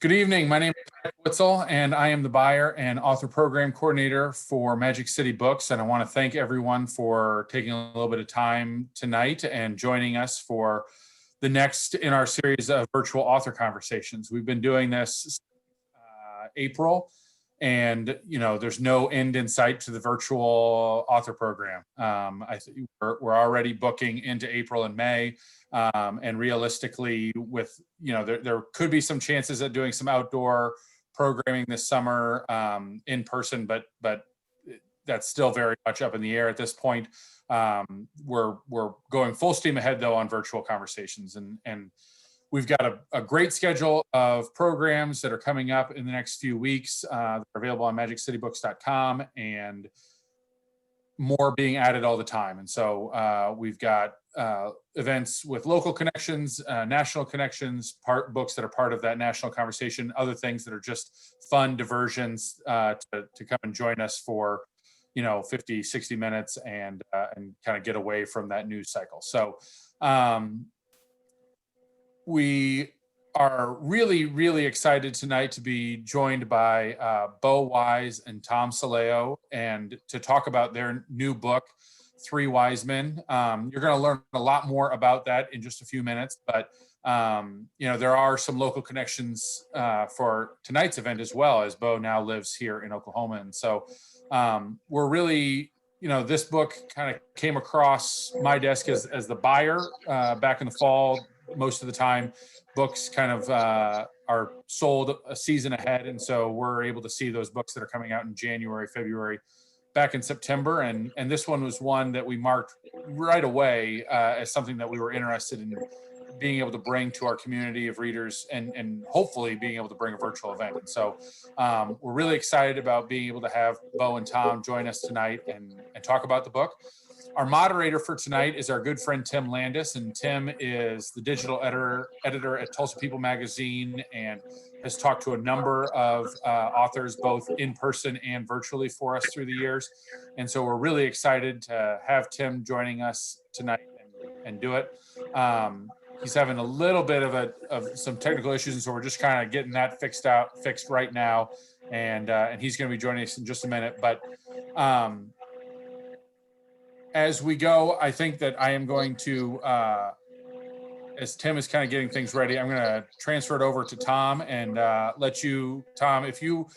Good evening. My name is Pat Witzel, and I am the buyer and author program coordinator for Magic City Books. And I want to thank everyone for taking a little bit of time tonight and joining us for the next in our series of virtual author conversations. We've been doing this April, and there's no end in sight to the virtual author program. I think we're already booking into April and May. And realistically, with there could be some chances at doing some outdoor programming this summer in person, but that's still very much up in the air at this point. We're going full steam ahead though on virtual conversations, and we've got a great schedule of programs that are coming up in the next few weeks. They're available on magiccitybooks.com, and more being added all the time. And so we've got events with local connections, national connections, books that are part of that national conversation, other things that are just fun diversions to come and join us for 50, 60 minutes and kind of get away from that news cycle. So we are really, really excited tonight to be joined by Beau Wise and Tom Sileo, and to talk about their new book, Three Wise Men. You're going to learn a lot more about that in just a few minutes, but there are some local connections for tonight's event as well, as Beau now lives here in Oklahoma. And so we're really, this book kind of came across my desk as the buyer back in the fall. Most of the time, books kind of are sold a season ahead, and so we're able to see those books that are coming out in January, February, back in September, and this one was one that we marked right away as something that we were interested in being able to bring to our community of readers, and hopefully being able to bring a virtual event. And so we're really excited about being able to have Beau and Tom join us tonight and talk about the book. Our moderator for tonight is our good friend Tim Landis, and Tim is the digital editor at Tulsa People magazine, and has talked to a number of authors, both in person and virtually, for us through the years. And so we're really excited to have Tim joining us tonight and do it. He's having a little bit of some technical issues, and so we're just kind of getting that fixed right now. And he's going to be joining us in just a minute. But as we go, I think that I am going to, as Tim is kind of getting things ready, I'm going to transfer it over to Tom and let you, Tom, if you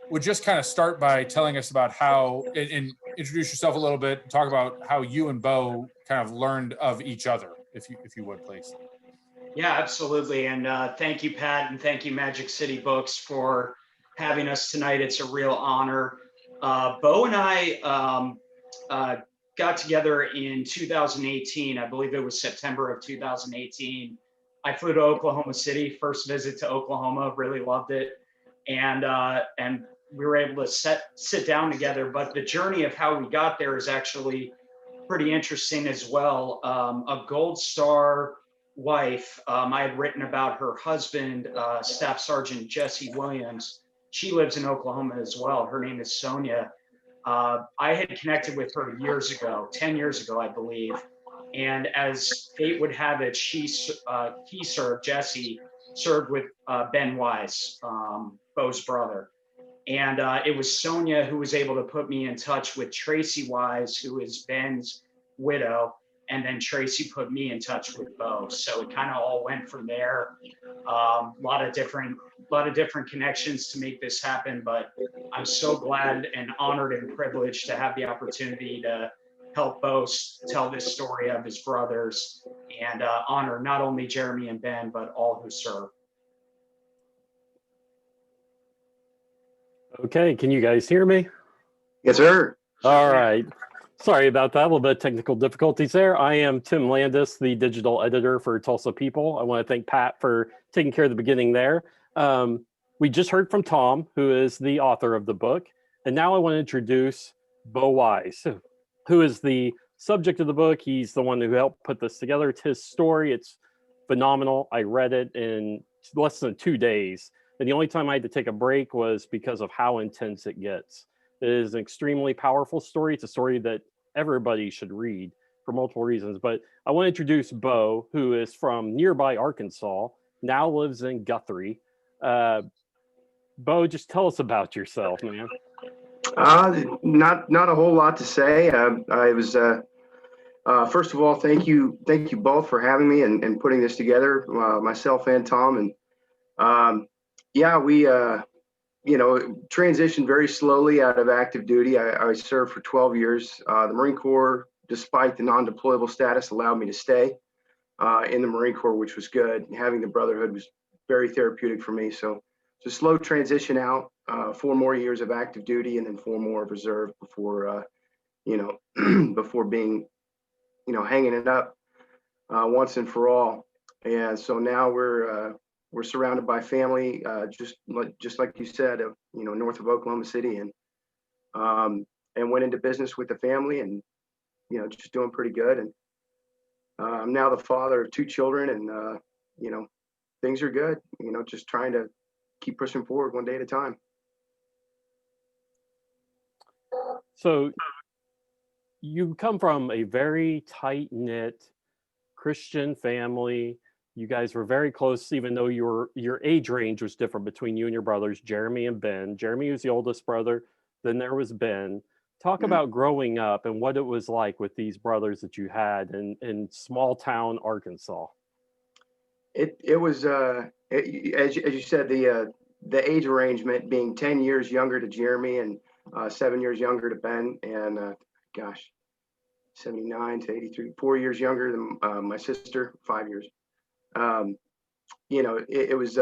would just kind of start by telling us about how, and introduce yourself a little bit, talk about how you and Beau kind of learned of each other, if you would, please. Yeah, absolutely. And thank you, Pat, and thank you, Magic City Books, for having us tonight. It's a real honor. Beau and I got together in 2018. I believe it was September of 2018. I flew to Oklahoma City, first visit to Oklahoma, really loved it. And we were able to sit down together. But the journey of how we got there is actually pretty interesting as well. A Gold Star wife, I had written about her husband, Staff Sergeant Jesse Williams. She lives in Oklahoma as well. Her name is Sonia. I had connected with her years ago, 10 years ago, I believe. And as fate would have it, Jesse served with Ben Wise, Beau's brother. And it was Sonia who was able to put me in touch with Tracy Wise, who is Ben's widow. And then Tracy put me in touch with Beau. So it kind of all went from there. A lot of different connections to make this happen, but I'm so glad and honored and privileged to have the opportunity to help Beau tell this story of his brothers and honor not only Jeremy and Ben, but all who serve. Okay, can you guys hear me? Yes, sir. All right. Sorry about that, a little bit of technical difficulties there. I am Tim Landis, the digital editor for Tulsa People. I want to thank Pat for taking care of the beginning there. We just heard from Tom, who is the author of the book. And now I want to introduce Beau Wise, who is the subject of the book. He's the one who helped put this together. It's his story. It's phenomenal. I read it in less than 2 days. And the only time I had to take a break was because of how intense it gets. It is an extremely powerful story. It's a story that everybody should read for multiple reasons. But I want to introduce Beau, who is from nearby Arkansas, now lives in Guthrie. Beau, just tell us about yourself, man. Not a whole lot to say. I was first of all, thank you both for having me and putting this together, myself and Tom. And yeah, we transitioned very slowly out of active duty. I served for 12 years. The Marine Corps, despite the non-deployable status, allowed me to stay in the Marine Corps, which was good. Having the brotherhood was very therapeutic for me. So it's a slow transition out, 4 more years of active duty and then 4 more of reserve before, before being, hanging it up once and for all. And so now we're surrounded by family, just like you said, north of Oklahoma City, and went into business with the family, and just doing pretty good. And I'm now the father of 2 children, and things are good. Just trying to keep pushing forward one day at a time. So you come from a very tight-knit Christian family. You guys were very close, even though your age range was different between you and your brothers, Jeremy and Ben. Jeremy was the oldest brother. Then there was Ben. Talk about growing up and what it was like with these brothers that you had in small town Arkansas. It was as you said, the age arrangement being 10 years younger to Jeremy and 7 years younger to Ben, and 79 to 83, 4 years younger than my sister, 5 years. It was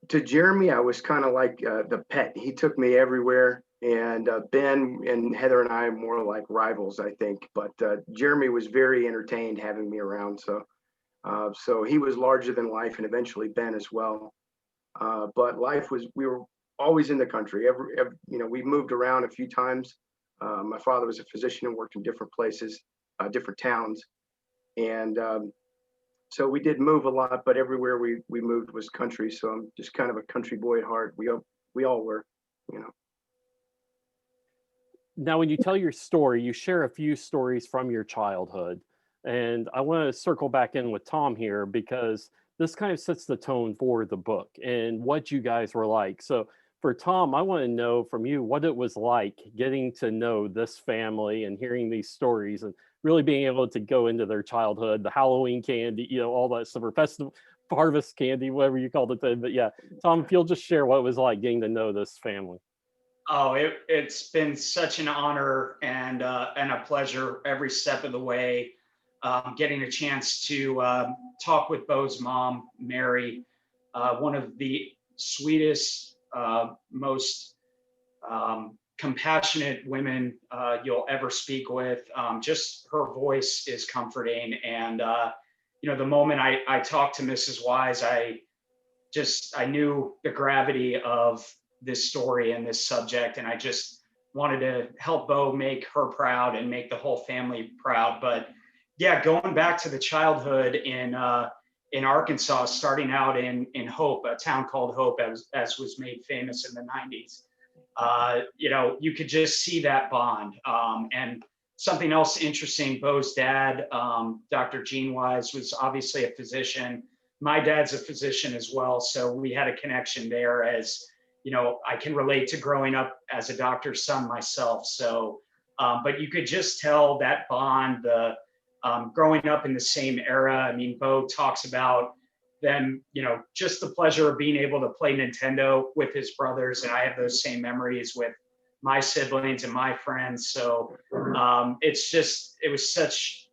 to Jeremy, I was kind of like the pet. He took me everywhere, and Ben and Heather and I more like rivals, I think. But Jeremy was very entertained having me around, so he was larger than life, and eventually Ben as well. But we were always in the country. We moved around a few times. My father was a physician and worked in different places, different towns, and so we did move a lot. But everywhere we moved was country. So I'm just kind of a country boy at heart. We all were, Now, when you tell your story, you share a few stories from your childhood. And I want to circle back in with Tom here because this kind of sets the tone for the book and what you guys were like. So for Tom, I want to know from you what it was like getting to know this family and hearing these stories and really being able to go into their childhood, the Halloween candy, all that stuff, or festival harvest candy, whatever you called it then. But yeah, Tom, if you'll just share what it was like getting to know this family. Oh, it's been such an honor and a pleasure every step of the way. Getting a chance to talk with Beau's mom, Mary, one of the sweetest, most compassionate women you'll ever speak with. Just her voice is comforting. And, the moment I talked to Mrs. Wise, I knew the gravity of this story and this subject. And I just wanted to help Beau make her proud and make the whole family proud. But yeah, going back to the childhood in Arkansas, starting out in Hope, a town called Hope, as was made famous in the 90s. You could just see that bond. And something else interesting, Beau's dad, Dr. Gene Wise, was obviously a physician. My dad's a physician as well. So we had a connection there as, I can relate to growing up as a doctor's son myself. So, but you could just tell that bond, growing up in the same era. I mean, Beau talks about them, just the pleasure of being able to play Nintendo with his brothers. And I have those same memories with my siblings and my friends. So it was such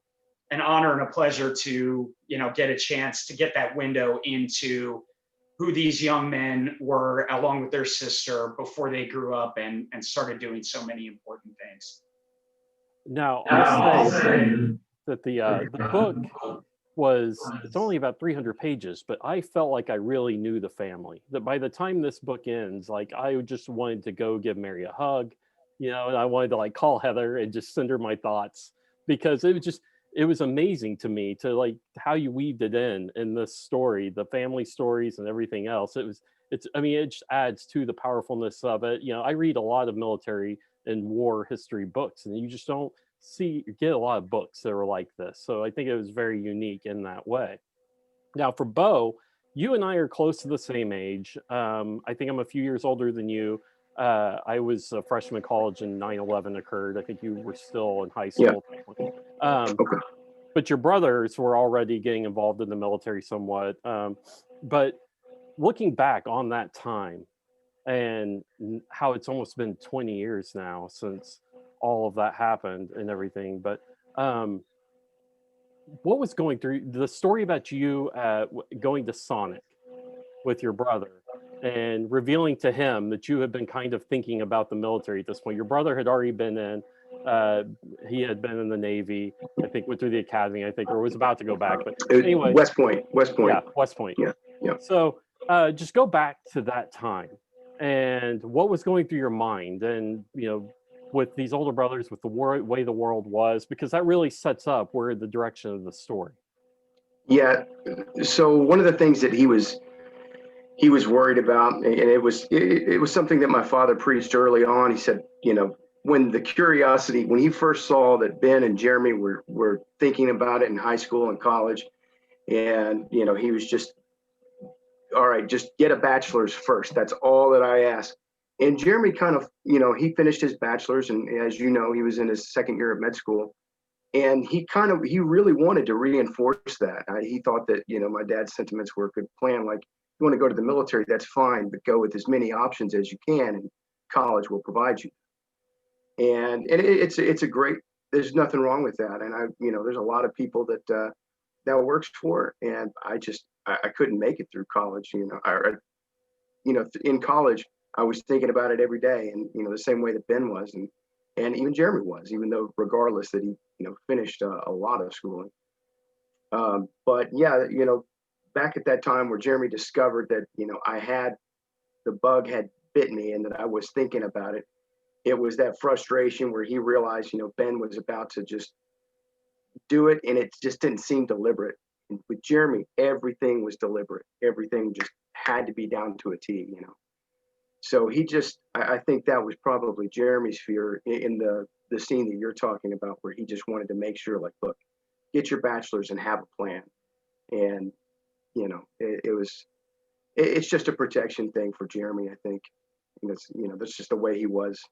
an honor and a pleasure to, get a chance to get that window into who these young men were along with their sister before they grew up and started doing so many important things. Now, I'll say that the book it's only about 300 pages, but I felt like I really knew the family. That by the time this book ends, like I just wanted to go give Mary a hug, and I wanted to like call Heather and just send her my thoughts because it was amazing to me to like how you weaved it in this story, the family stories and everything else. It just adds to the powerfulness of it. I read a lot of military and war history books, and you just don't get a lot of books that are like this. So I think it was very unique in that way. Now for Beau, you and I are close to the same age. I think I'm a few years older than you. I was a freshman in college and 9/11 occurred. I think you were still in high Yeah. school. Okay. But your brothers were already getting involved in the military somewhat. But looking back on that time and how it's almost been 20 years now since all of that happened and everything. But what was going through the story about you going to Sonic with your brother and revealing to him that you had been kind of thinking about the military at this point? Your brother had already been in, he had been in the Navy, I think went through the academy, I think, or was about to go back. But anyway, West Point. yeah, West Point. Yeah, yeah. So just go back to that time and what was going through your mind, and with these older brothers, with the way the world was, because that really sets up where the direction of the story. Yeah. So one of the things that he was worried about, and it was something that my father preached early on. He said, when he first saw that Ben and Jeremy were thinking about it in high school and college, and he was just, all right, just get a bachelor's first. That's all that I ask. And Jeremy kind of, he finished his bachelor's, and as you know, he was in his second year of med school. And he really wanted to reinforce that. He thought that, my dad's sentiments were a good plan. Like, you want to go to the military, that's fine, but go with as many options as you can, and college will provide you. And it's a great, there's nothing wrong with that. And there's a lot of people that works for, and I couldn't make it through college. In college, I was thinking about it every day, and the same way that Ben was, and even Jeremy was, even though regardless that he finished a lot of schooling. But yeah, back at that time where Jeremy discovered that the bug had bit me and that I was thinking about it, it was that frustration where he realized Ben was about to just do it, and it just didn't seem deliberate. And with Jeremy, everything was deliberate. Everything just had to be down to a T. So I think that was probably Jeremy's fear in the scene that you're talking about, where he just wanted to make sure, like, look, get your bachelor's and have a plan. And, it's just a protection thing for Jeremy, I think. That's just the way he was.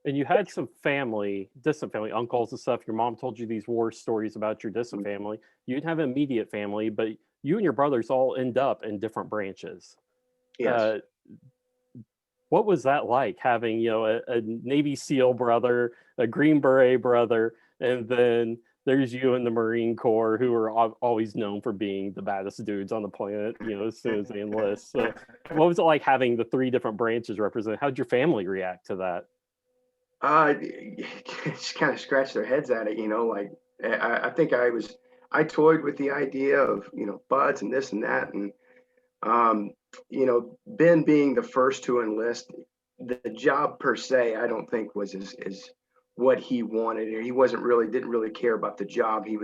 And you had some distant family, uncles and stuff. Your mom told you these war stories about your distant family. You didn't have an immediate family, but you and your brothers all end up in different branches. Yes. What was that like, having a Navy SEAL brother, a Green Beret brother, and then there's you in the Marine Corps, who are always known for being the baddest dudes on the planet, as soon as they enlist. So what was it like having the three different branches represented? How'd your family react to that? Just kind of scratch their heads at it, like, I think I toyed with the idea of, buds and this and that. And, Ben being the first to enlist, the job per se, I don't think was as what he wanted. Or he didn't really care about the job. He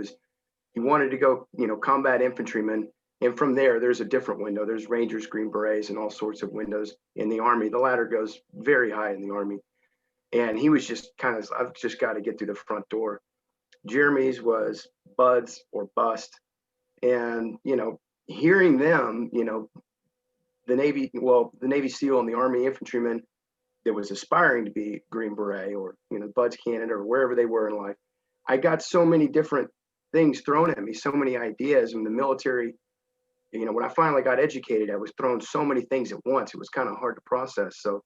wanted to go, combat infantryman. And from there's a different window. There's Rangers, Green Berets, and all sorts of windows in the Army. The ladder goes very high in the Army. And he was just kind of, I've just got to get through the front door. Jeremy's was buds or bust. And, hearing them, the Navy SEAL and the Army infantryman that was aspiring to be Green Beret, or, Buds Canada, or wherever they were in life, I got so many different things thrown at me, so many ideas. In the military, when I finally got educated, I was thrown so many things at once. It was kind of hard to process. So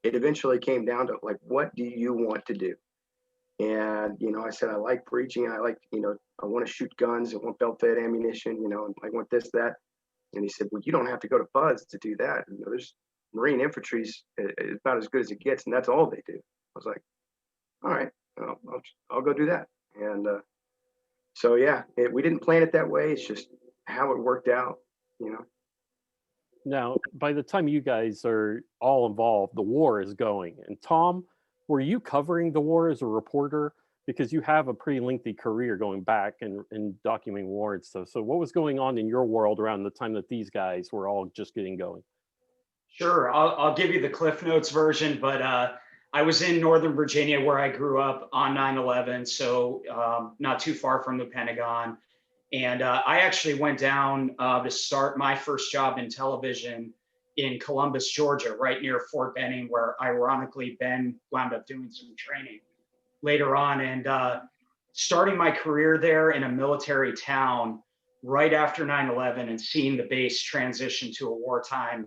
it eventually came down to, like, what do you want to do? And, I said, I like preaching. I like, I want to shoot guns. I want belt-fed ammunition, and I want this, that. And he said, well, you don't have to go to Buds to do that. There's Marine infantry's about as good as it gets, and that's all they do. I was like, all right, I'll go do that. And so, yeah, we didn't plan it that way. It's just how it worked out, Now, by the time you guys are all involved, the war is going. And Tom, were you covering the war as a reporter? Because you have a pretty lengthy career going back and documenting war and stuff. So what was going on in your world around the time that these guys were all just getting going? Sure, I'll give you the Cliff Notes version, but I was in Northern Virginia, where I grew up, on 9/11, so not too far from the Pentagon. And I actually went down to start my first job in television in Columbus, Georgia, right near Fort Benning, where ironically Ben wound up doing some training later on. And starting my career there in a military town right after 9/11 and seeing the base transition to a wartime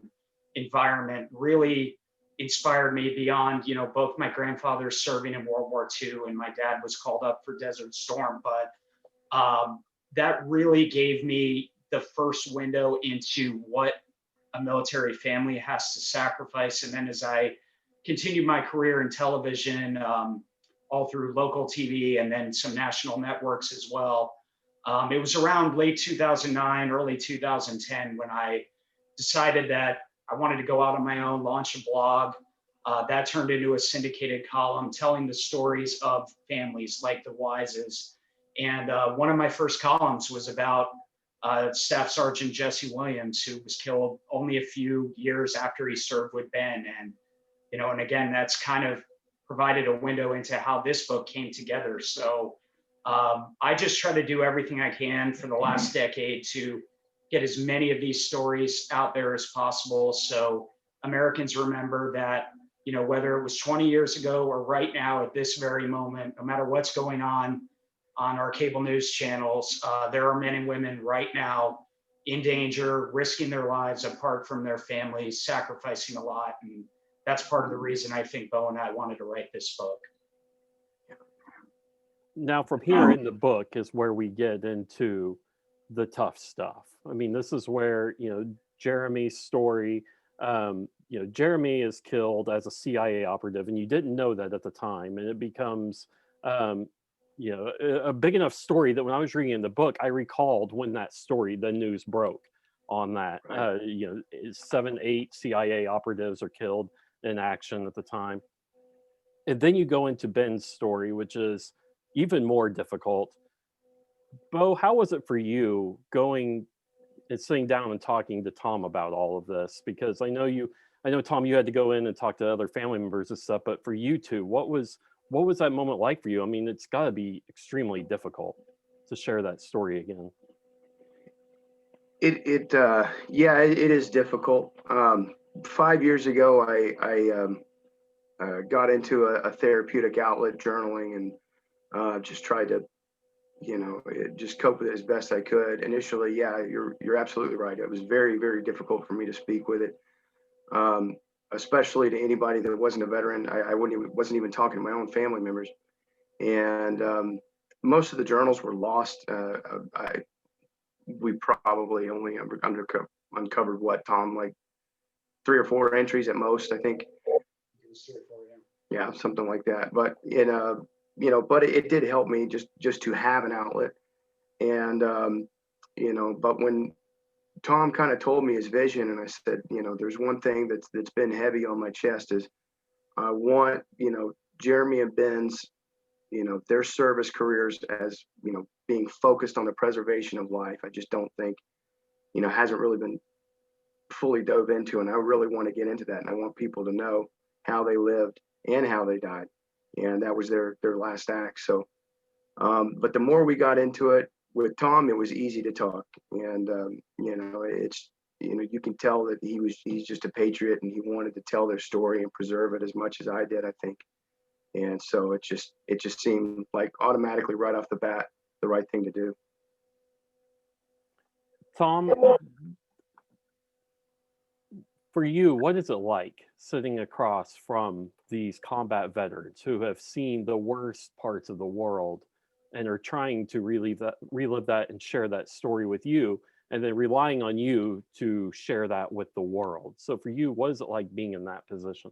environment really inspired me beyond, both my grandfather serving in World War II and my dad was called up for Desert Storm. But that really gave me the first window into what a military family has to sacrifice. And then as I continued my career in television, all through local TV and then some national networks as well, it was around late 2009, early 2010 when I decided that I wanted to go out on my own, launch a blog. That turned into a syndicated column telling the stories of families like the Wises. And one of my first columns was about Staff Sergeant Jesse Williams, who was killed only a few years after he served with Ben. And again, that's kind of provided a window into how this book came together. So I just try to do everything I can for the last decade to get as many of these stories out there as possible. So Americans remember that, whether it was 20 years ago or right now at this very moment, no matter what's going on our cable news channels, there are men and women right now in danger, risking their lives apart from their families, sacrificing a lot. And that's part of the reason I think Beau and I wanted to write this book. Now, from here in the book is where we get into the tough stuff. I mean, this is where, Jeremy's story, Jeremy is killed as a CIA operative, and you didn't know that at the time. And it becomes, a big enough story that when I was reading in the book, I recalled when that story, the news broke on that. Right. 7, 8 CIA operatives are killed in action at the time. And then you go into Ben's story, which is even more difficult. Beau, how was it for you going and sitting down and talking to Tom about all of this? Because I know Tom, you had to go in and talk to other family members and stuff, but for you two, what was that moment like for you? I mean, it's got to be extremely difficult to share that story again. It is difficult. 5 years ago, I got into a therapeutic outlet, journaling, and just tried to, just cope with it as best I could. Initially, yeah, you're absolutely right. It was very, very difficult for me to speak with it, especially to anybody that wasn't a veteran. I wasn't even talking to my own family members, and most of the journals were lost. We probably only uncovered what, Tom, like 3 or 4 entries at most, I think. Yeah, something like that. But but it did help me just to have an outlet. And but when Tom kind of told me his vision, and I said, there's one thing that's been heavy on my chest is I want, Jeremy and Ben's, their service careers as, being focused on the preservation of life. I just don't think, hasn't really been fully dove into, and I really want to get into that. And I want people to know how they lived and how they died. And that was their last act. So, but the more we got into it with Tom, it was easy to talk. And, it's, you can tell that he's just a patriot, and he wanted to tell their story and preserve it as much as I did, I think. And so it just seemed like automatically right off the bat, the right thing to do. Tom, for you, what is it like sitting across from these combat veterans who have seen the worst parts of the world and are trying to relive that and share that story with you, and then relying on you to share that with the world? So for you, what is it like being in that position?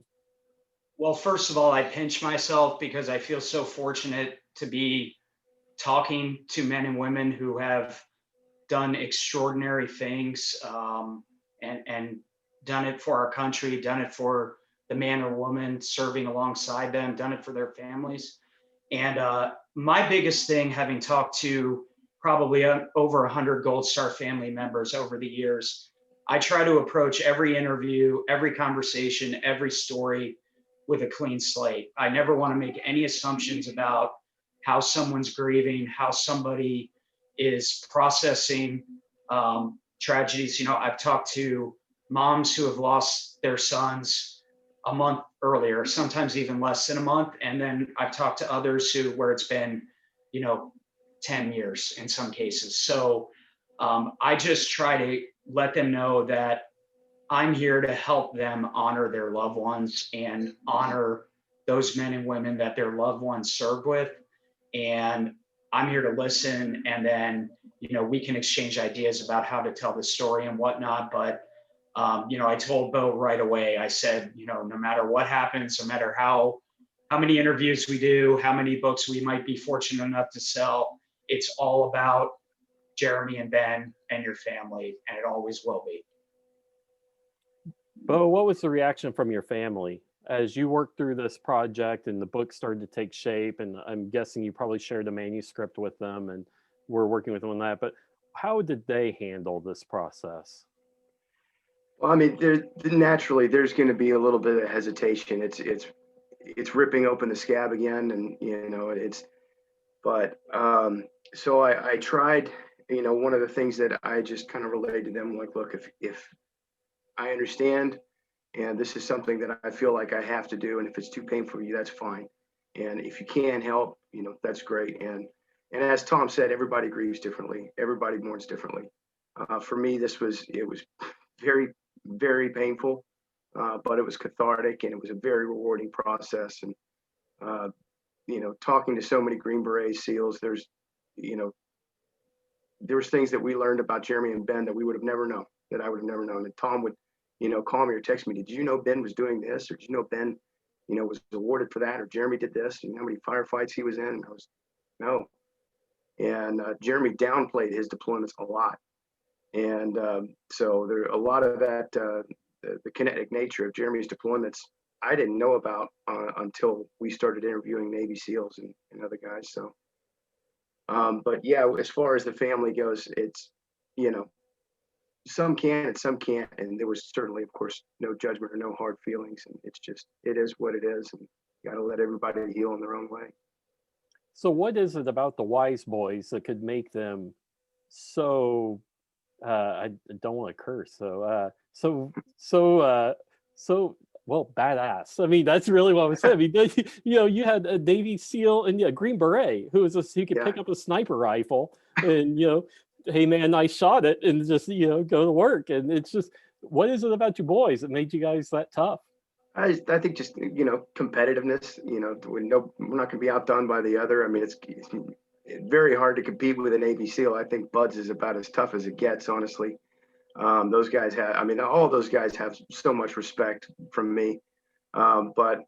Well, first of all, I pinch myself because I feel so fortunate to be talking to men and women who have done extraordinary things, and done it for our country, done it for the man or woman serving alongside them, done it for their families. And my biggest thing, having talked to probably over 100 Gold Star family members over the years, I try to approach every interview, every conversation, every story with a clean slate. I never want to make any assumptions about how someone's grieving, how somebody is processing tragedies. You know, I've talked to moms who have lost their sons a month earlier, sometimes even less than a month. And then I've talked to others where it's been, 10 years in some cases. So I just try to let them know that I'm here to help them honor their loved ones and honor those men and women that their loved ones served with. And I'm here to listen, and then, we can exchange ideas about how to tell the story and whatnot. But, I told Beau right away, I said, no matter what happens, no matter how many interviews we do, how many books we might be fortunate enough to sell, it's all about Jeremy and Ben and your family, and it always will be. Beau, what was the reaction from your family as you worked through this project and the book started to take shape? And I'm guessing you probably shared a manuscript with them and were working with them on that, but how did they handle this process? Well, I mean, naturally there's going to be a little bit of hesitation. It's ripping open the scab again, and so I tried. One of the things that I just kind of relayed to them, like, look, if I understand, and this is something that I feel like I have to do, and if it's too painful for you, that's fine. And if you can help, that's great. And as Tom said, everybody grieves differently. Everybody mourns differently. For me, it was very, very painful, but it was cathartic, and it was a very rewarding process. And talking to so many Green Beret SEALs, there was things that we learned about Jeremy and Ben that we would have never known, that I would have never known. And Tom would, call me or text me, did you know Ben was doing this? Or did you know Ben, was awarded for that? Or Jeremy did this? You know how many firefights he was in? And I was, no. And Jeremy downplayed his deployments a lot. And so there a lot of that, the kinetic nature of Jeremy's deployments, I didn't know about until we started interviewing Navy SEALs and other guys. So, but yeah, as far as the family goes, it's, some can and some can't. And there was certainly, of course, no judgment or no hard feelings. And it's just, it is what it is. And you got to let everybody heal in their own way. So what is it about the Wise Boys that could make them so, I don't want to curse, so well, badass. I mean, that's really what I was saying. I mean, you had a Navy SEAL and Green Beret who could pick up a sniper rifle and, hey man, nice shot it, and just, go to work. And it's just, what is it about you boys that made you guys that tough? I think just, competitiveness, we're not going to be outdone by the other. I mean, it's very hard to compete with a Navy SEAL. I think Buds is about as tough as it gets, honestly. Those guys all those guys have so much respect from me. But,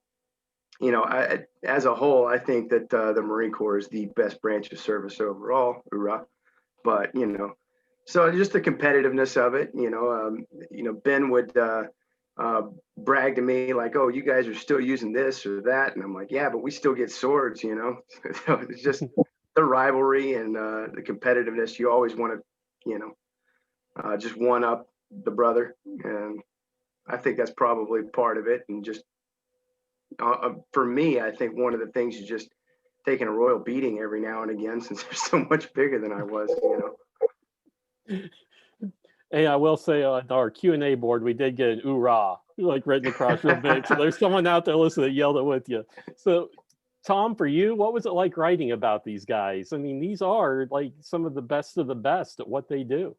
as a whole, I think that the Marine Corps is the best branch of service overall. Hoorah. But, so just the competitiveness of it, Ben would brag to me like, oh, you guys are still using this or that. And I'm like, yeah, but we still get swords, So it's just the rivalry and the competitiveness. You always want to, just one up the brother. And I think that's probably part of it. And just for me, I think one of the things is just taking a royal beating every now and again, since they're so much bigger than I was, Hey, I will say on our Q&A board, we did get an oorah, written across real big. So there's someone out there listening that yelled it with you. So Tom, for you, what was it like writing about these guys? I mean, these are like some of the best at what they do.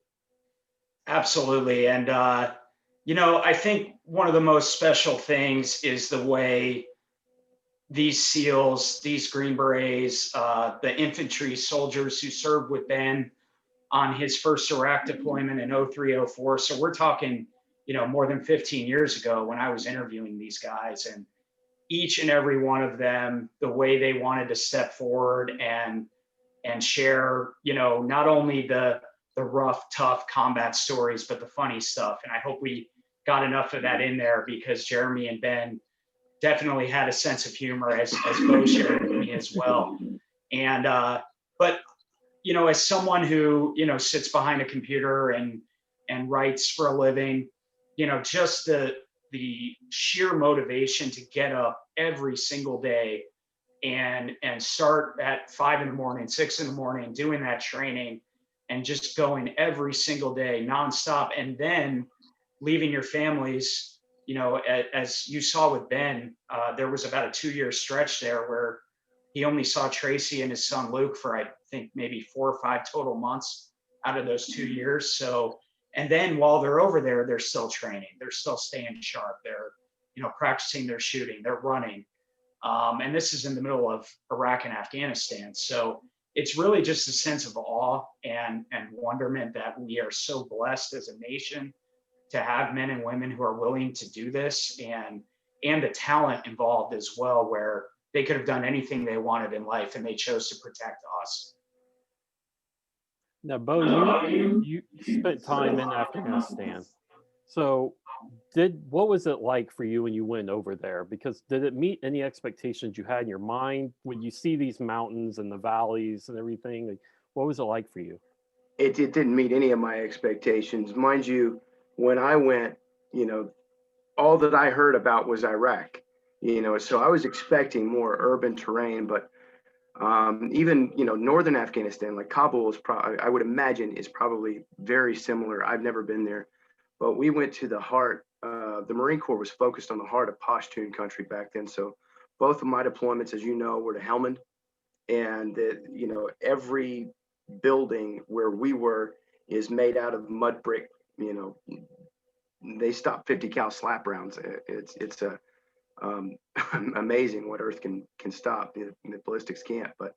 Absolutely. And, I think one of the most special things is the way these SEALs, these Green Berets, the infantry soldiers who served with Ben on his first Iraq deployment in 03-04. So we're talking, more than 15 years ago when I was interviewing these guys, and each and every one of them, the way they wanted to step forward and share, not only the rough, tough combat stories, but the funny stuff. And I hope we got enough of that in there, because Jeremy and Ben definitely had a sense of humor, as Beau shared with me as well. And, but, as someone who, sits behind a computer and writes for a living, just the sheer motivation to get up every single day and start at 5 in the morning, 6 in the morning, doing that training, and just going every single day nonstop, and then leaving your families. You know, as you saw with Ben, there was about a 2-year stretch there where he only saw Tracy and his son Luke for, I think, maybe 4 or 5 total months out of those 2 years. So, and then while they're over there, they're still training, they're still staying sharp, they're, you know, practicing their shooting, they're running. And this is in the middle of Iraq and Afghanistan. So it's really just a sense of awe and wonderment that we are so blessed as a nation to have men and women who are willing to do this, and the talent involved as well, where they could have done anything they wanted in life and they chose to protect us. Now, Beau, you spent time in Afghanistan. So what was it like for you when you went over there? Because did it meet any expectations you had in your mind when you see these mountains and the valleys and everything? Like, what was it like for you? It didn't meet any of my expectations. Mind you, when I went, you know, all that I heard about was Iraq, you know, so I was expecting more urban terrain, but even, you know, northern Afghanistan, like Kabul is probably, I would imagine, is probably very similar. I've never been there, but we went to the heart. The Marine Corps was focused on the heart of Pashtun country back then. So both of my deployments, as you know, were to Helmand, and you know, every building where we were is made out of mud brick. You know, they stop 50 cal slap rounds. It's amazing what Earth can stop. The ballistics can't. But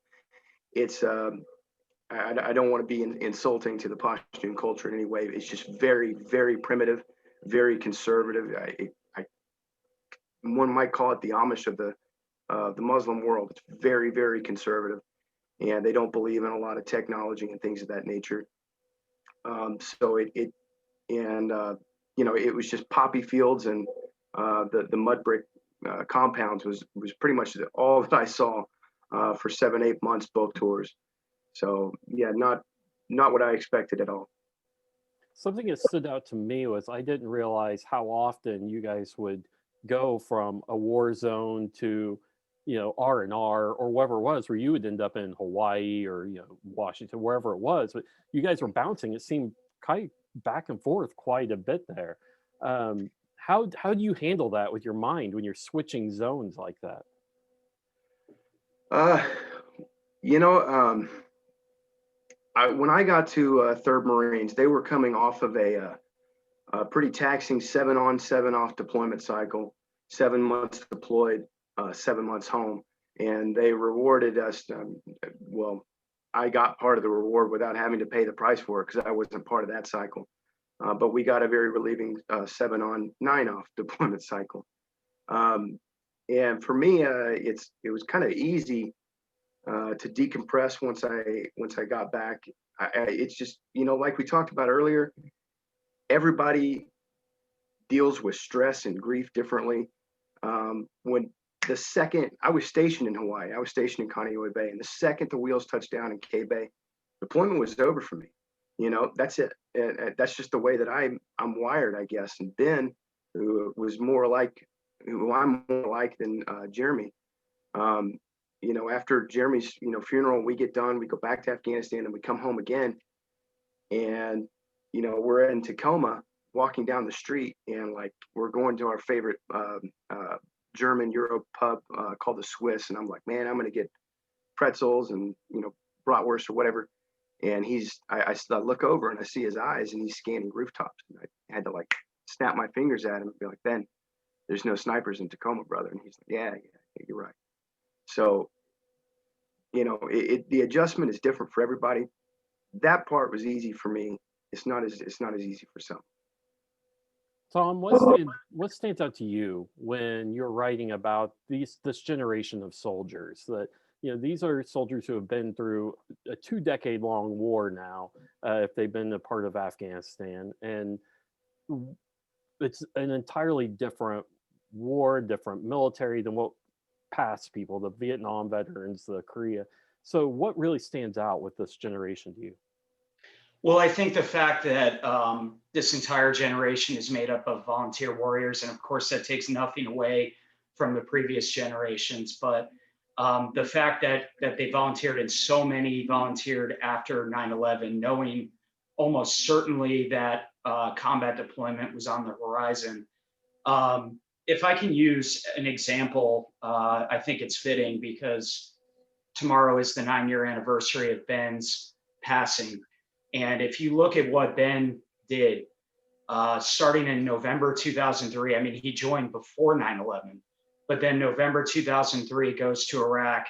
it's I don't want to be insulting to the Pashtun culture in any way. It's just very, very primitive, very conservative. One might call it the Amish of the Muslim world. It's very, very conservative, and they don't believe in a lot of technology and things of that nature. So you know, it was just poppy fields, and the mud brick compounds was pretty much all that I saw for 7-8 months, both tours. So yeah, not what I expected at all. Something that stood out to me was I didn't realize how often you guys would go from a war zone to, you know, R&R or wherever it was, where you would end up in Hawaii or, you know, Washington, wherever it was. But you guys were bouncing. It seemed kind of back and forth quite a bit there. How do you handle that with your mind when you're switching zones like that? You know, when I got to 3rd Marines, they were coming off of a pretty taxing 7-on, 7-off deployment cycle, 7 months deployed, 7 months home, and they rewarded us. Well, I got part of the reward without having to pay the price for it because I wasn't part of that cycle. But we got a very relieving 7-on, 9-off deployment cycle. And for me, it was kind of easy to decompress once I got back. It's just, you know, like we talked about earlier, everybody deals with stress and grief differently. When the second I was stationed in Hawaii, I was stationed in Kaneohe Bay, and the second the wheels touched down in K Bay, deployment was over for me. You know, that's it. That's just the way that I'm wired, I guess. And Ben, who I'm more like than Jeremy. You know, after Jeremy's, you know, funeral, we get done, we go back to Afghanistan, and we come home again. And, you know, we're in Tacoma walking down the street, and like we're going to our favorite German Euro pub called the Swiss. And I'm like, man, I'm going to get pretzels and, you know, bratwurst or whatever. And I look over and I see his eyes, and he's scanning rooftops. And I had to like snap my fingers at him and be like, Ben, there's no snipers in Tacoma, brother. And he's like, yeah, you're right. So, you know, the adjustment is different for everybody. That part was easy for me. It's not as easy for some. Tom, what stands out to you when you're writing about this generation of soldiers? That, you know, these are soldiers who have been through a 2-decade-long war now, if they've been a part of Afghanistan, and it's an entirely different war, different military than what past people, the Vietnam veterans, the Korea. So what really stands out with this generation to you? Well, I think the fact that this entire generation is made up of volunteer warriors, and of course that takes nothing away from the previous generations, but The fact that they volunteered and so many volunteered after 9/11, knowing almost certainly that combat deployment was on the horizon. If I can use an example, I think it's fitting because tomorrow is the 9-year anniversary of Ben's passing. And if you look at what Ben did, starting in November 2003, I mean, he joined before 9/11, but then November 2003 goes to Iraq.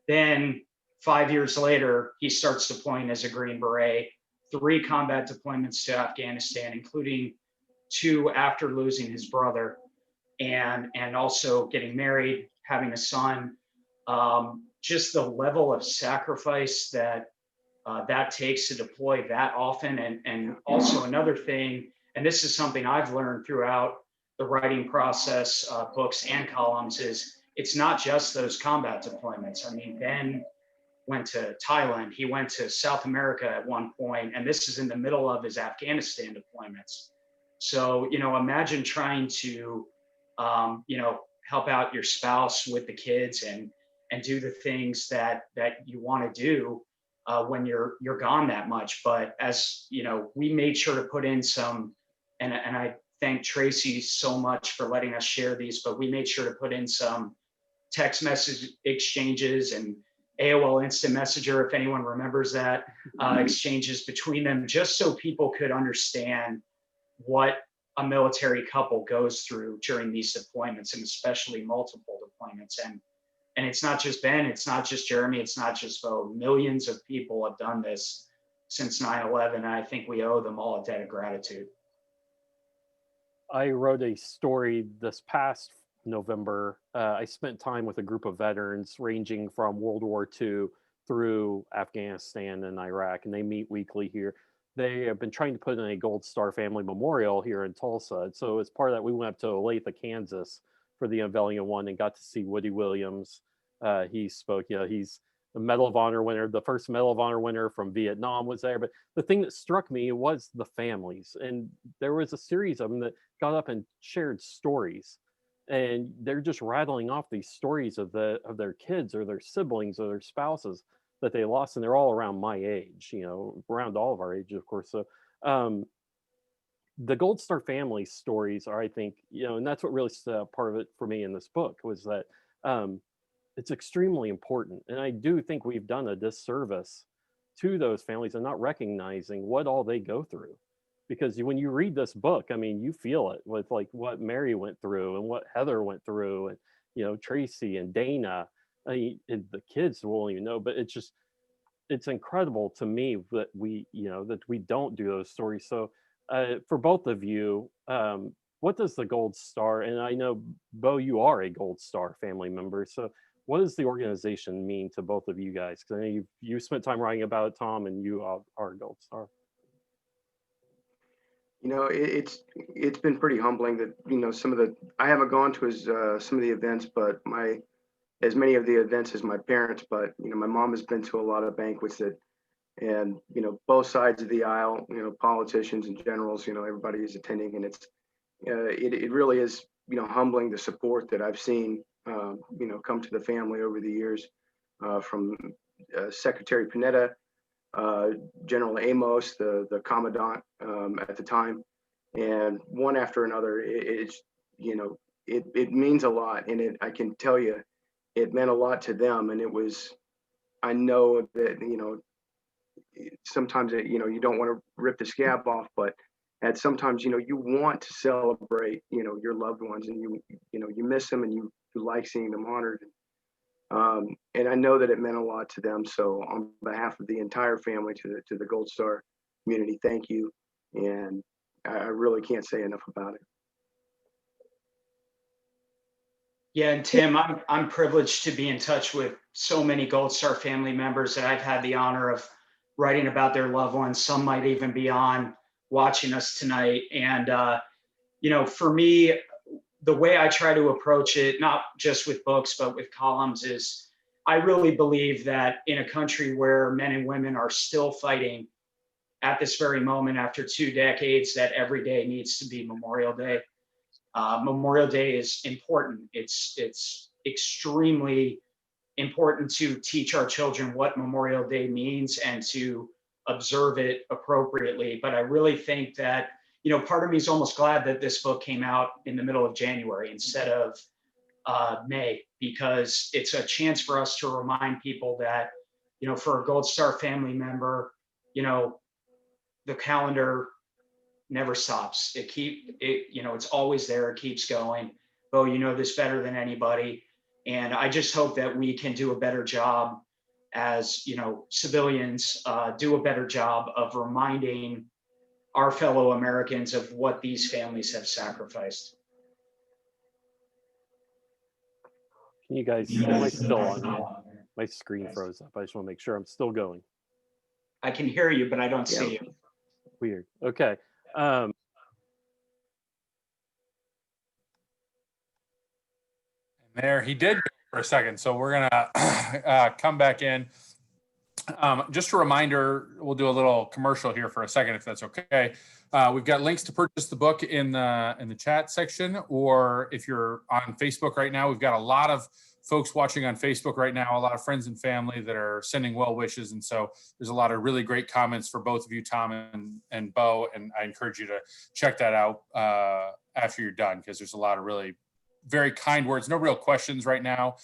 Then 5 years later, he starts deploying as a Green Beret, 3 combat deployments to Afghanistan, including 2 after losing his brother, and also getting married, having a son. Just the level of sacrifice that that takes to deploy that often. And also another thing, and this is something I've learned throughout the writing process, books and columns, is it's not just those combat deployments. I mean, Ben went to Thailand, he went to South America at one point, and this is in the middle of his Afghanistan deployments. So, imagine trying to, help out your spouse with the kids and do the things that you want to do when you're gone that much. But as we made sure to put in some, and I thank Tracy so much for letting us share these, but we made sure to put in some text message exchanges and AOL Instant Messenger, if anyone remembers that, exchanges between them, just so people could understand what a military couple goes through during these deployments, and especially multiple deployments. And it's not just Ben, it's not just Jeremy, it's not just Beau. Millions of people have done this since 9/11, and I think we owe them all a debt of gratitude. I wrote a story this past November. I spent time with a group of veterans ranging from World War II through Afghanistan and Iraq, and they meet weekly here. They have been trying to put in a Gold Star Family Memorial here in Tulsa. And so as part of that, we went up to Olathe, Kansas for the unveiling of one and got to see Woody Williams. He spoke, he's the Medal of Honor winner, the first Medal of Honor winner from Vietnam was there. But the thing that struck me was the families. And there was a series of them that got up and shared stories. And they're just rattling off these stories of their kids or their siblings or their spouses that they lost, and they're all around my age, around all of our ages, of course. So the Gold Star family stories are, I think, and that's what really stood out part of it for me in this book, was that it's extremely important. And I do think we've done a disservice to those families and not recognizing what all they go through. Because when you read this book, I mean, you feel it with like what Mary went through and what Heather went through, and Tracy and Dana. And the kids won't even know, but it's incredible to me that that we don't do those stories. So for both of you, what does the Gold Star, and I know, Beau, you are a Gold Star family member, so what does the organization mean to both of you guys? Because I know you spent time writing about it, Tom, and you are a Gold Star. It's been pretty humbling that I haven't gone to some of the events, but as many of the events as my parents, but my mom has been to a lot of banquets and both sides of the aisle, politicians and generals, everybody is attending, and it really is humbling, the support that I've seen come to the family over the years, from Secretary Panetta, General Amos, the commandant at the time, and one after another. It means a lot, and I can tell you, it meant a lot to them. And I know that sometimes you don't want to rip the scab off, but sometimes you want to celebrate your loved ones, and you miss them, and you like seeing them honored. And I know that it meant a lot to them. So on behalf of the entire family, to the Gold Star community, thank you. And I really can't say enough about it. Yeah, and Tim, I'm privileged to be in touch with so many Gold Star family members that I've had the honor of writing about their loved ones. Some might even be on watching us tonight. And for me, the way I try to approach it, not just with books, but with columns, is I really believe that in a country where men and women are still fighting at this very moment after 2 decades, that every day needs to be Memorial Day. Memorial Day is important. It's extremely important to teach our children what Memorial Day means and to observe it appropriately. But I really think that, part of me is almost glad that this book came out in the middle of January instead of May, because it's a chance for us to remind people that, for a Gold Star family member, the calendar never stops. It's always there. It keeps going. Beau, you know this better than anybody. And I just hope that we can do a better job as, civilians, do a better job of reminding our fellow Americans of what these families have sacrificed. Can you guys, am I still on here? My screen froze up. I just want to make sure I'm still going. I can hear you, but I don't see you. Weird. Okay. And there he did for a second. So we're gonna come back in. Just a reminder, we'll do a little commercial here for a second, if that's okay. We've got links to purchase the book in the chat section, or if you're on Facebook right now, we've got a lot of folks watching on Facebook right now, a lot of friends and family that are sending well wishes. And so there's a lot of really great comments for both of you, Tom and Beau. And I encourage you to check that out after you're done, because there's a lot of really very kind words. No real questions right now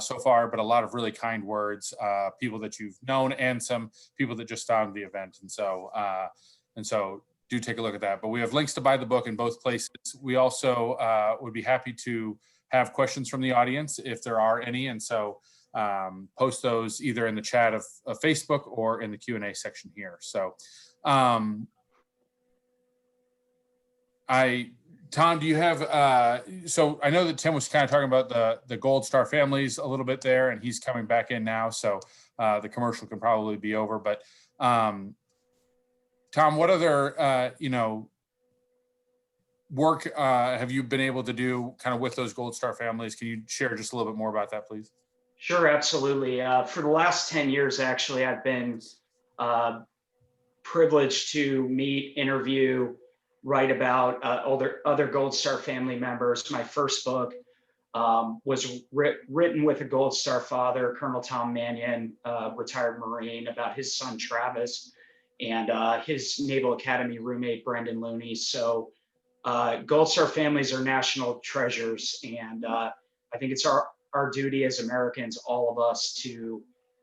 so far, but a lot of really kind words, people that you've known and some people that just found the event. And so do take a look at that. But we have links to buy the book in both places. We also would be happy to have questions from the audience if there are any. And so post those either in the chat of Facebook or in the Q&A section here. So Tom, do you have, so I know that Tim was kind of talking about the Gold Star families a little bit there, and he's coming back in now. So the commercial can probably be over, but Tom, what other, work have you been able to do kind of with those Gold Star families? Can you share just a little bit more about that, please? Sure, absolutely. For the last 10 years, actually, I've been privileged to meet, interview, write about other Gold Star family members. My first book was written with a Gold Star father, Colonel Tom Mannion, retired Marine, about his son Travis and his Naval Academy roommate, Brendan Looney. So Gold Star families are national treasures. And I think it's our duty as Americans, all of us, to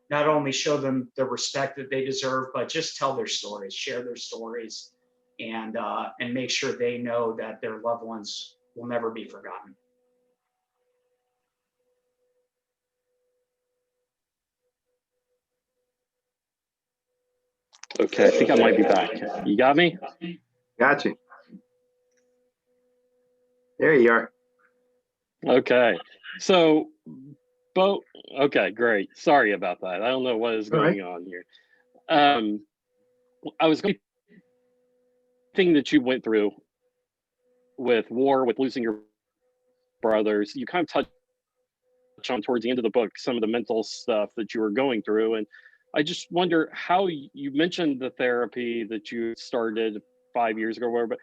not only show them the respect that they deserve, but just tell their stories, share their stories, and make sure they know that their loved ones will never be forgotten. Okay, I think I might be back. You got me? Got you. There you are. Okay. So, Beau, okay, great. Sorry about that. I don't know what is going on here. I was going to thing that you went through with war, with losing your brothers, you kind of touched on towards the end of the book, some of the mental stuff that you were going through. And I just wonder how you mentioned the therapy that you started 5 years ago, or whatever, but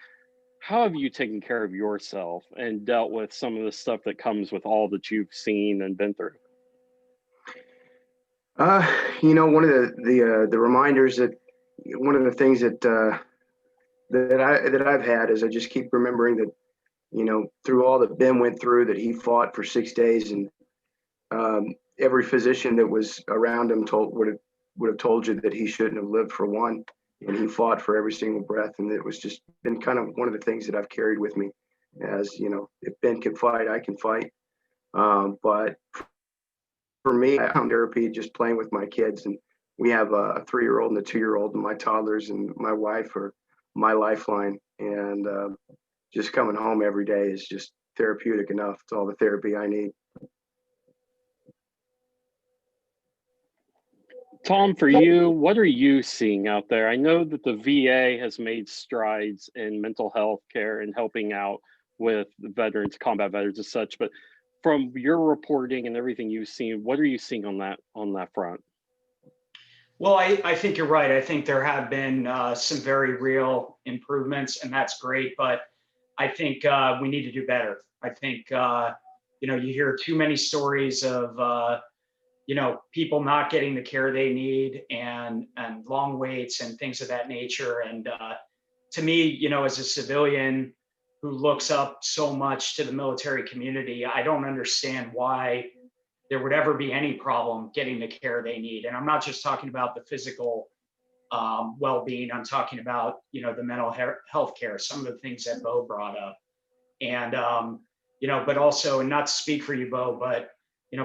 how have you taken care of yourself and dealt with some of the stuff that comes with all that you've seen and been through? One of the reminders that one of the things that I've had is I just keep remembering that, through all that Ben went through, that he fought for 6 days, and every physician that was around him would have told you that he shouldn't have lived for one, and he fought for every single breath. And it was just been kind of one of the things that I've carried with me as, if Ben can fight, I can fight. But for me, I found therapy just playing with my kids, and we have a 3-year-old and a 2-year-old, and my toddlers and my wife are my lifeline. And just coming home every day is just therapeutic enough. It's all the therapy I need. Tom, for you, what are you seeing out there? I know that the VA has made strides in mental health care and helping out with veterans, combat veterans and such, but from your reporting and everything you've seen, what are you seeing on that front? Well, I think you're right. I think there have been some very real improvements, and that's great. But I think we need to do better. I think, you hear too many stories of people not getting the care they need and long waits and things of that nature. And to me, as a civilian who looks up so much to the military community, I don't understand why there would ever be any problem getting the care they need. And I'm not just talking about the physical well-being. I'm talking about, the mental health care, some of the things that Beau brought up. And, but also, and not to speak for you, Beau, but,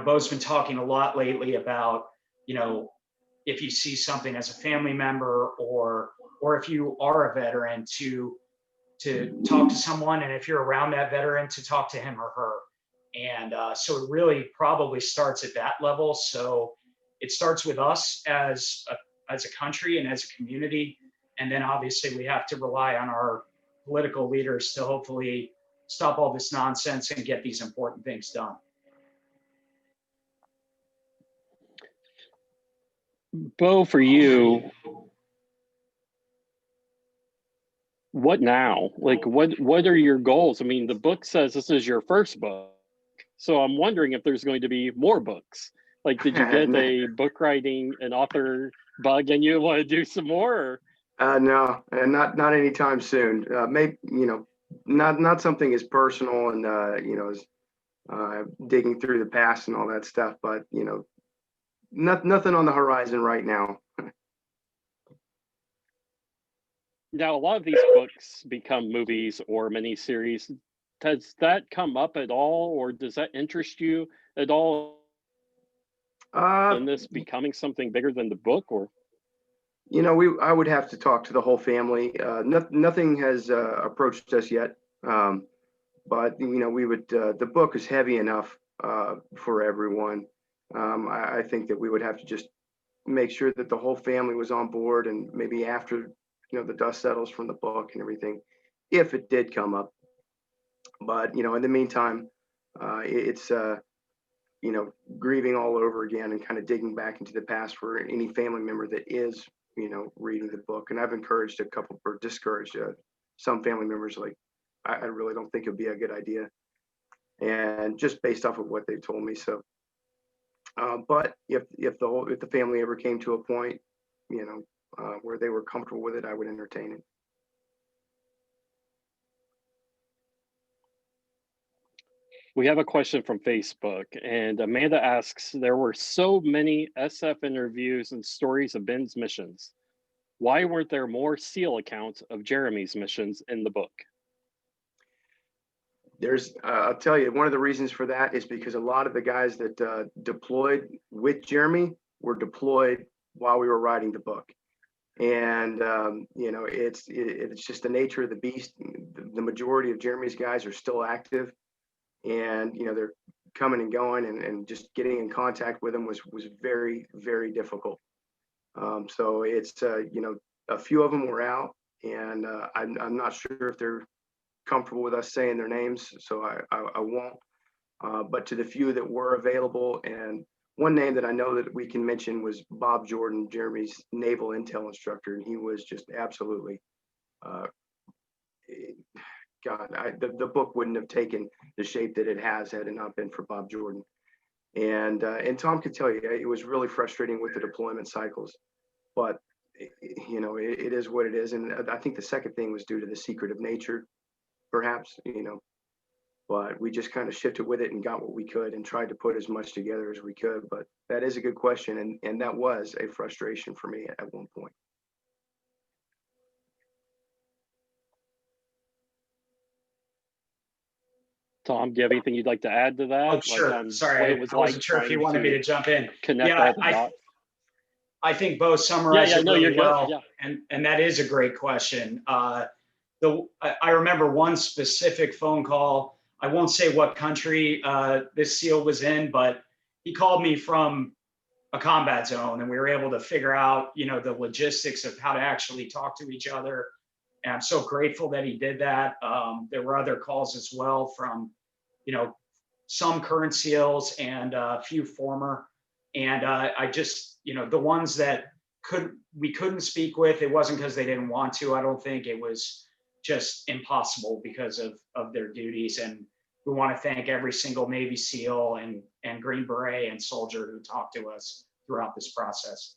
Beau's been talking a lot lately about, if you see something as a family member or if you are a veteran, to talk to someone, and if you're around that veteran, to talk to him or her. And so it really probably starts at that level. So it starts with us as a country and as a community. And then obviously we have to rely on our political leaders to hopefully stop all this nonsense and get these important things done. Beau, for you, what now? Like, what are your goals? I mean, the book says this is your first book, so I'm wondering if there's going to be more books. Like, did you get a book writing and author bug and you want to do some more? No, not anytime soon. Maybe, not something as personal and as digging through the past and all that stuff, but nothing on the horizon right now. Now, a lot of these books become movies or miniseries. Does that come up at all, or does that interest you at all in this becoming something bigger than the book? Or I would have to talk to the whole family. Nothing has approached us yet, but we would. The book is heavy enough for everyone. I think that we would have to just make sure that the whole family was on board, and maybe after the dust settles from the book and everything, if it did come up. But in the meantime, it's grieving all over again and kind of digging back into the past for any family member that is reading the book. And I've encouraged discouraged some family members, like, I really don't think it'd be a good idea, and just based off of what they've told me. So but if the family ever came to a point where they were comfortable with it, I would entertain it. we have a question from Facebook, and Amanda asks, there were so many SF interviews and stories of Ben's missions. Why weren't there more SEAL accounts of Jeremy's missions in the book? I'll tell you, one of the reasons for that is because a lot of the guys that deployed with Jeremy were deployed while we were writing the book. And, it's just the nature of the beast. The majority of Jeremy's guys are still active, and, they're coming and going, and just getting in contact with them was very, very difficult. So it's, a few of them were out, and I'm not sure if they're comfortable with us saying their names, so I won't. But to the few that were available, and one name that I know that we can mention was Bob Jordan, Jeremy's naval intel instructor, and he was just absolutely, the book wouldn't have taken the shape that it has had it not been for Bob Jordan. And Tom could tell you, it was really frustrating with the deployment cycles, but it is what it is. And I think the second thing was due to the secretive nature, perhaps, but we just kind of shifted with it and got what we could and tried to put as much together as we could. But that is a good question, and that was a frustration for me at one point. Tom, do you have anything you'd like to add to that? Oh, sure. Sorry, I wasn't sure if you wanted me to jump in. Connect all the dots. I think Beau summarized it really well, yeah. And that is a great question. I remember one specific phone call. I won't say what country this SEAL was in, but he called me from a combat zone, and we were able to figure out, the logistics of how to actually talk to each other. And I'm so grateful that he did that. There were other calls as well from, some current SEALs and a few former. And I just, the ones that we couldn't speak with, it wasn't because they didn't want to. I don't think it was just impossible because of their duties. And we want to thank every single Navy SEAL and Green Beret and soldier who talked to us throughout this process.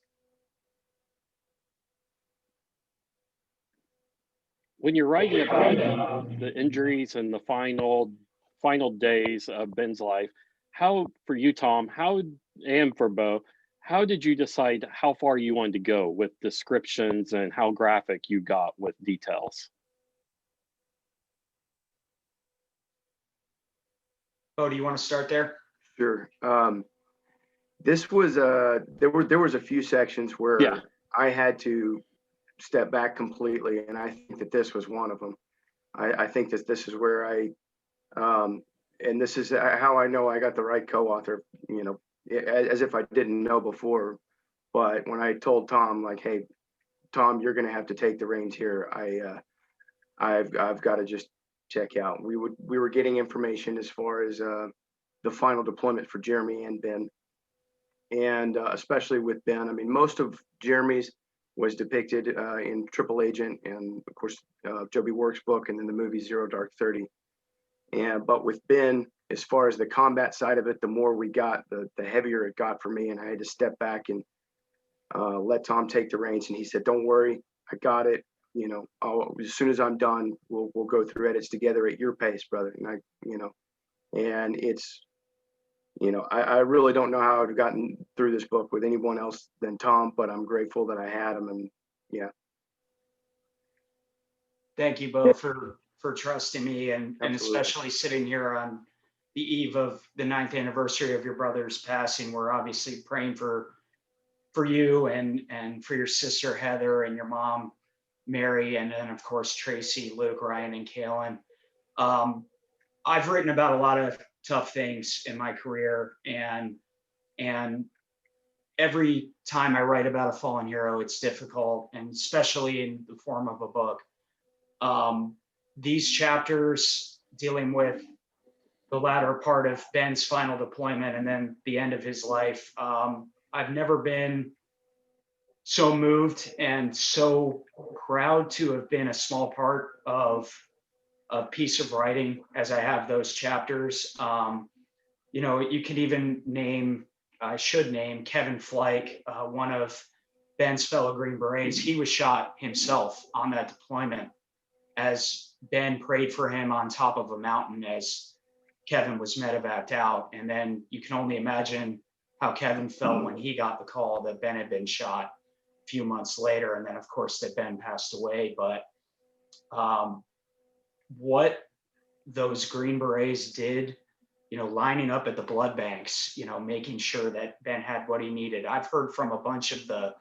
When you're writing about the injuries and the final days of Ben's life, how, for you, Tom, and for Beau, how did you decide how far you wanted to go with descriptions and how graphic you got with details? Beau, do you want to start there? Sure. This was there was a few sections where Yeah. I had to step back completely, and I think that this was one of them. I think that this is where and this is how I know I got the right co-author, you know, as if I didn't know before. But when I told Tom, like, hey, Tom, you're going to have to take the reins here. I've got to just check out. We were getting information as far as the final deployment for Jeremy and Ben, and especially with Ben. I mean, most of Jeremy's was depicted in Triple Agent and of course Joby Works book, and then the movie Zero Dark 30. But with Ben, as far as the combat side of it, the more we got, the heavier it got for me, and I had to step back and let Tom take the reins. And he said, "Don't worry, I got it. You know, as soon as I'm done, we'll go through edits together at your pace, brother." And and it's, I really don't know how I'd have gotten through this book with anyone else than Tom, but I'm grateful that I had him. And yeah. Thank you, Beau, for trusting me and Absolutely. especially sitting here on the eve of the 9th anniversary of your brother's passing. We're obviously praying for you and for your sister Heather and your mom Mary, and then of course Tracy, Luke, Ryan, and Kalen. I've written about a lot of tough things in my career, and every time I write about a fallen hero, it's difficult, and especially in the form of a book. These chapters dealing with the latter part of Ben's final deployment and then the end of his life, I've never been so moved and so proud to have been a small part of a piece of writing as I have those chapters. You could even I should name Kevin Flake, one of Ben's fellow Green Berets. He was shot himself on that deployment as Ben prayed for him on top of a mountain as Kevin was medevaced out. And then you can only imagine how Kevin felt when he got the call that Ben had been shot a few months later. And then of course that Ben passed away. But what those Green Berets did, lining up at the blood banks, making sure that Ben had what he needed. I've heard from a bunch of the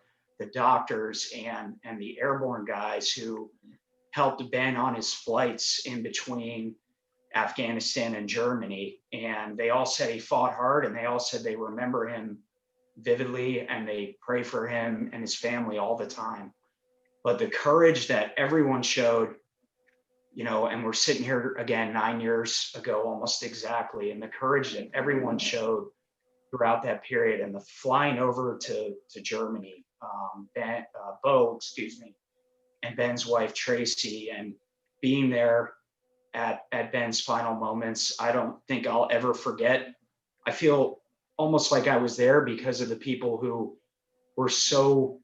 doctors and the airborne guys who helped Ben on his flights in between Afghanistan and Germany. And they all said he fought hard, and they all said they remember him vividly and they pray for him and his family all the time. But the courage that everyone showed, and we're sitting here again 9 years ago, almost exactly, and the courage that everyone showed throughout that period, and the flying over to Germany, Beau, and Ben's wife, Tracy, and being there at Ben's final moments, I don't think I'll ever forget. I feel almost like I was there because of the people who were so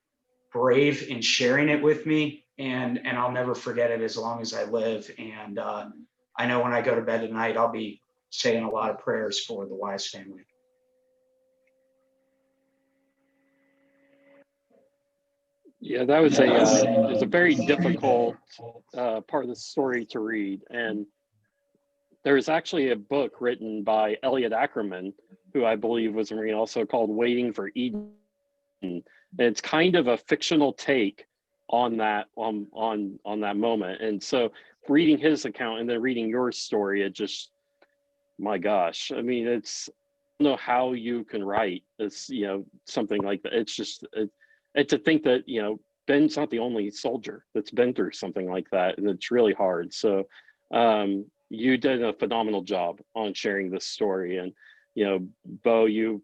brave in sharing it with me, and I'll never forget it as long as I live. And I know when I go to bed tonight, I'll be saying a lot of prayers for the Wise family. Yeah, that was it was a very difficult part of the story to read. And there's actually a book written by Elliot Ackerman, who I believe was a Marine, also, called Waiting for Eden. And it's kind of a fictional take on that on that moment. And so reading his account and then reading your story, it just, my gosh, I mean, I don't know how you can write this, something like that. It's just and to think that, Ben's not the only soldier that's been through something like that, and it's really hard. So you did a phenomenal job on sharing this story. And Beau, you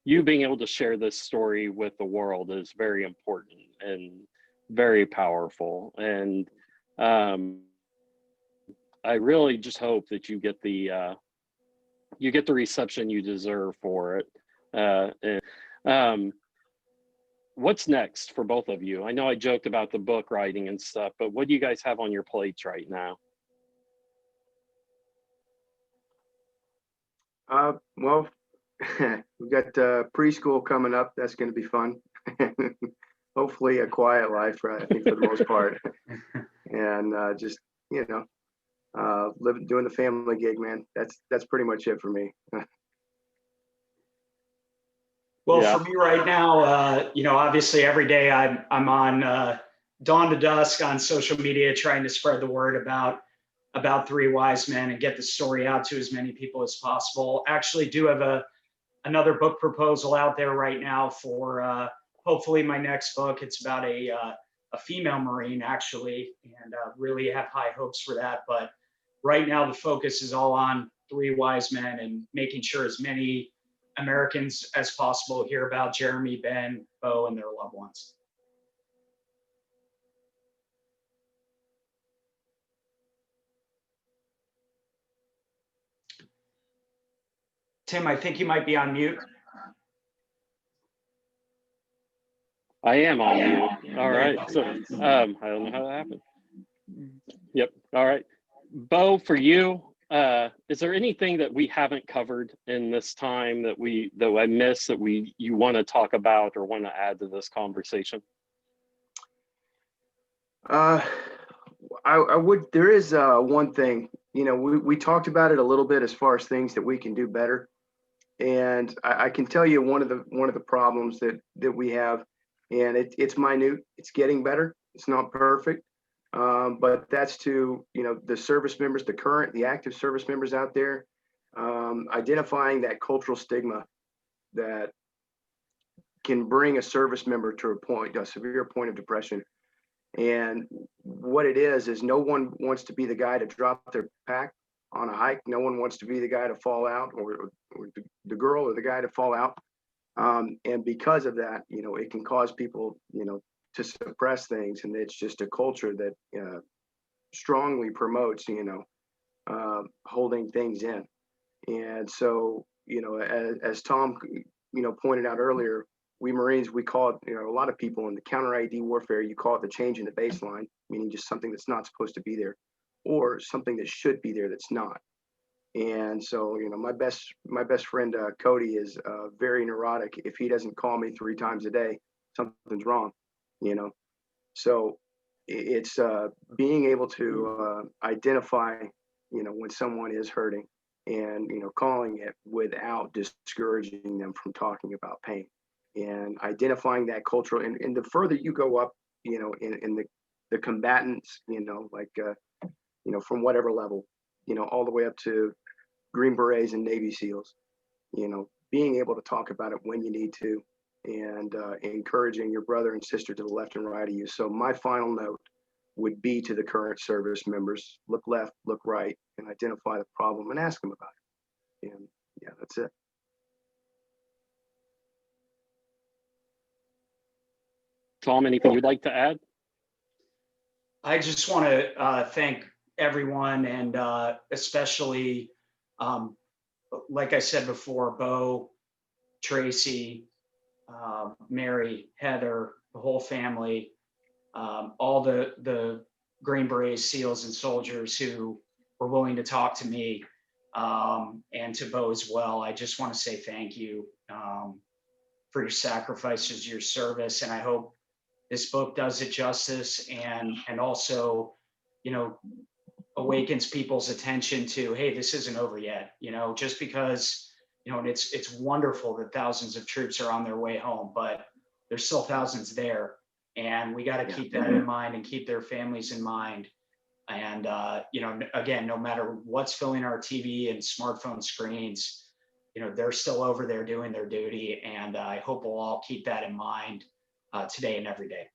being able to share this story with the world is very important and very powerful. And I really just hope that you get the reception you deserve for it. What's next for both of you? I know I joked about the book writing and stuff, but what do you guys have on your plates right now? Well, we've got preschool coming up. That's going to be fun. Hopefully a quiet life, I think, for the most part. And just, doing the family gig, man. That's pretty much it for me. Well, Yeah. for me right now, obviously every day I'm on dawn to dusk on social media trying to spread the word about Three Wise Men and get the story out to as many people as possible. Actually do have another book proposal out there right now for hopefully my next book. It's about a female Marine, actually, and really have high hopes for that. But right now the focus is all on Three Wise Men and making sure as many Americans as possible hear about Jeremy, Ben, Beau, and their loved ones. Tim, I think you might be on mute. I am on mute. All right. So I don't know how that happened. Yep. All right. Beau, for you, is there anything that we haven't covered in this time that I missed that you want to talk about or want to add to this conversation? I would. There is one thing. We talked about it a little bit as far as things that we can do better, and I can tell you one of the problems that we have, and it's minute. It's getting better. It's not perfect. But that's to, the service members, the active service members out there, identifying that cultural stigma that can bring a service member to a severe point of depression. And what it is no one wants to be the guy to drop their pack on a hike. No one wants to be the guy to fall out, or the girl or the guy to fall out. And because of that, it can cause people, to suppress things, and it's just a culture that strongly promotes holding things in. And so as Tom pointed out earlier, we Marines, we call it, a lot of people in the counter ID warfare, you call it the change in the baseline, meaning just something that's not supposed to be there, or something that should be there that's not. And so my best friend Cody is very neurotic. If he doesn't call me 3 times a day, something's wrong. So it's being able to identify when someone is hurting, and calling it without discouraging them from talking about pain, and identifying that cultural, and the further you go up in the combatants, from whatever level, all the way up to Green Berets and Navy SEALs, being able to talk about it when you need to, and encouraging your brother and sister to the left and right of you. So my final note would be to the current service members: look left, look right, and identify the problem and ask them about it. And yeah, that's it. Tom, anything you'd like to add? I just want to thank everyone, and especially, like I said before, Beau, Tracy, Mary, Heather, the whole family, all the Green Berets, SEALs, and soldiers who were willing to talk to me, and to Beau as well. I just want to say thank you for your sacrifices, your service, and I hope this book does it justice, and also, awakens people's attention to, hey, this isn't over yet. Just because, and it's wonderful that thousands of troops are on their way home, but there's still thousands there, and we got to keep that in mind and keep their families in mind. And again, no matter what's filling our TV and smartphone screens, they're still over there doing their duty, and I hope we'll all keep that in mind today and every day.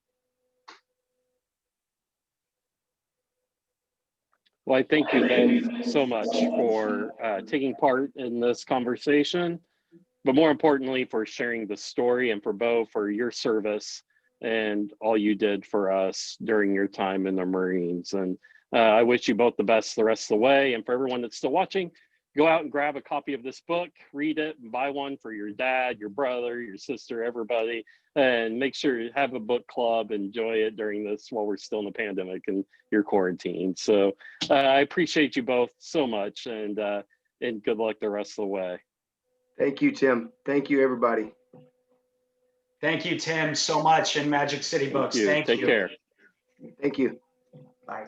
Well, I thank you both so much for taking part in this conversation, but more importantly, for sharing the story, and for Beau, for your service and all you did for us during your time in the Marines. And I wish you both the best the rest of the way. And for everyone that's still watching, go out and grab a copy of this book, read it, and buy one for your dad, your brother, your sister, everybody. And make sure you have a book club, enjoy it during this while we're still in the pandemic and you're quarantined. So I appreciate you both so much, and good luck the rest of the way. Thank you, Tim. Thank you, everybody. Thank you, Tim, so much, and Magic City Books. Thank you. Take care. Thank you. Bye.